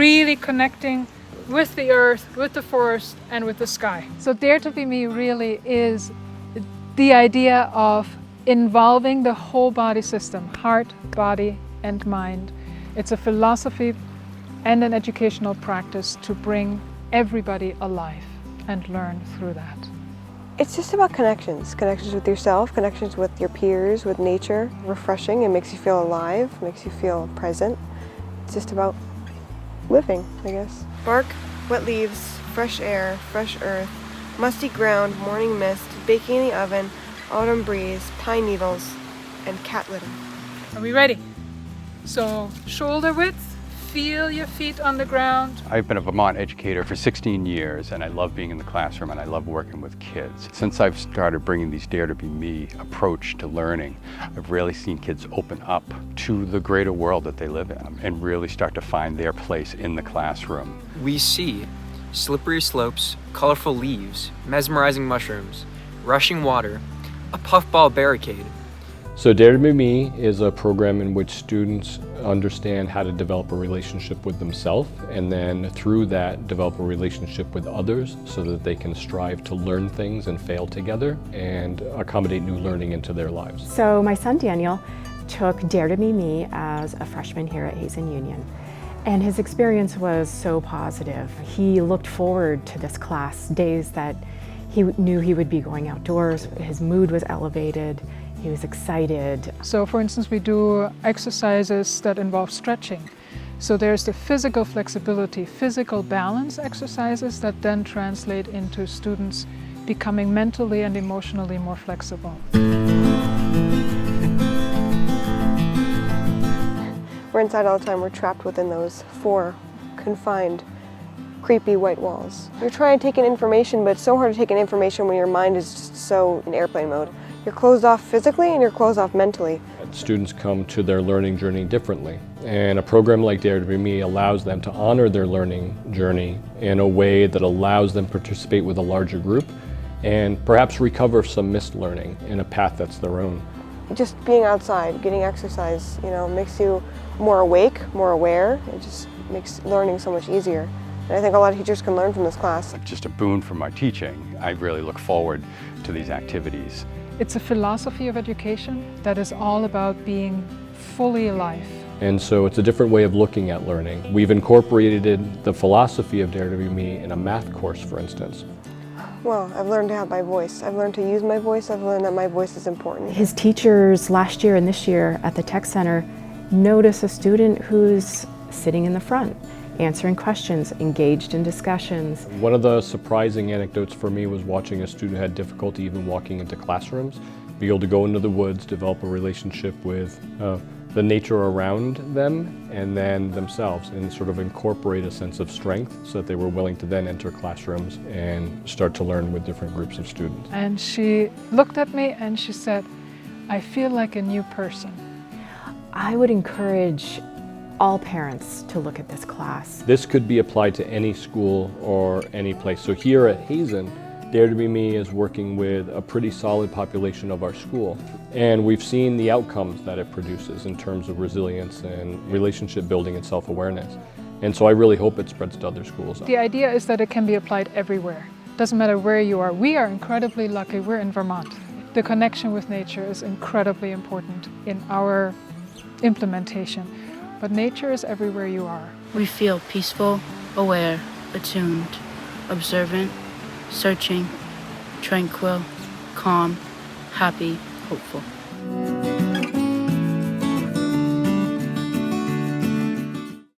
really connecting with the earth, with the forest, and with the sky. So Dare to Be Me really is the idea of involving the whole body system, heart, body, and mind. It's a philosophy and an educational practice to bring everybody alive and learn through that. It's just about connections with yourself, connections with your peers, with nature. Refreshing, it makes you feel alive, makes you feel present. It's just about living, I guess. Bark, wet leaves, fresh air, fresh earth, musty ground, morning mist, baking in the oven, autumn breeze, pine needles, and cat litter. Are we ready? So shoulder width, feel your feet on the ground. I've been a Vermont educator for 16 years, and I love being in the classroom and I love working with kids. Since I've started bringing these Dare to Be Me approach to learning, I've really seen kids open up to the greater world that they live in and really start to find their place in the classroom. We see slippery slopes, colorful leaves, mesmerizing mushrooms, rushing water, a puffball barricade. So Dare to Be Me is a program in which students understand how to develop a relationship with themselves, and then through that develop a relationship with others so that they can strive to learn things and fail together and accommodate new learning into their lives. So my son Daniel took Dare to Be Me as a freshman here at Hazen Union, and his experience was so positive. He looked forward to this class, days that he knew he would be going outdoors. His mood was elevated. He was excited. So for instance, we do exercises that involve stretching. So there's the physical flexibility, physical balance exercises that then translate into students becoming mentally and emotionally more flexible. We're inside all the time, we're trapped within those four confined, creepy white walls. You're trying to take in information, but it's so hard to take in information when your mind is just so in airplane mode. You're closed off physically and you're closed off mentally. Students come to their learning journey differently, and a program like Dare to Be Me allows them to honor their learning journey in a way that allows them to participate with a larger group and perhaps recover some missed learning in a path that's their own. Just being outside, getting exercise, makes you more awake, more aware. It just makes learning so much easier. And I think a lot of teachers can learn from this class. Just a boon for my teaching. I really look forward to these activities. It's a philosophy of education that is all about being fully alive. And so it's a different way of looking at learning. We've incorporated the philosophy of Dare to Be Me in a math course, for instance. Well, I've learned to have my voice. I've learned to use my voice. I've learned that my voice is important. His teachers last year and this year at the Tech Center notice a student who's sitting in the front, answering questions, engaged in discussions. One of the surprising anecdotes for me was watching a student who had difficulty even walking into classrooms, be able to go into the woods, develop a relationship with the nature around them and then themselves, and sort of incorporate a sense of strength so that they were willing to then enter classrooms and start to learn with different groups of students. And she looked at me and she said, "I feel like a new person." I would encourage all parents to look at this class. This could be applied to any school or any place. So here at Hazen, Dare to Be Me is working with a pretty solid population of our school. And we've seen the outcomes that it produces in terms of resilience and relationship building and self-awareness. And so I really hope it spreads to other schools. The idea is that it can be applied everywhere. Doesn't matter where you are. We are incredibly lucky. We're in Vermont. The connection with nature is incredibly important in our implementation. But nature is everywhere you are. We feel peaceful, aware, attuned, observant, searching, tranquil, calm, happy, hopeful.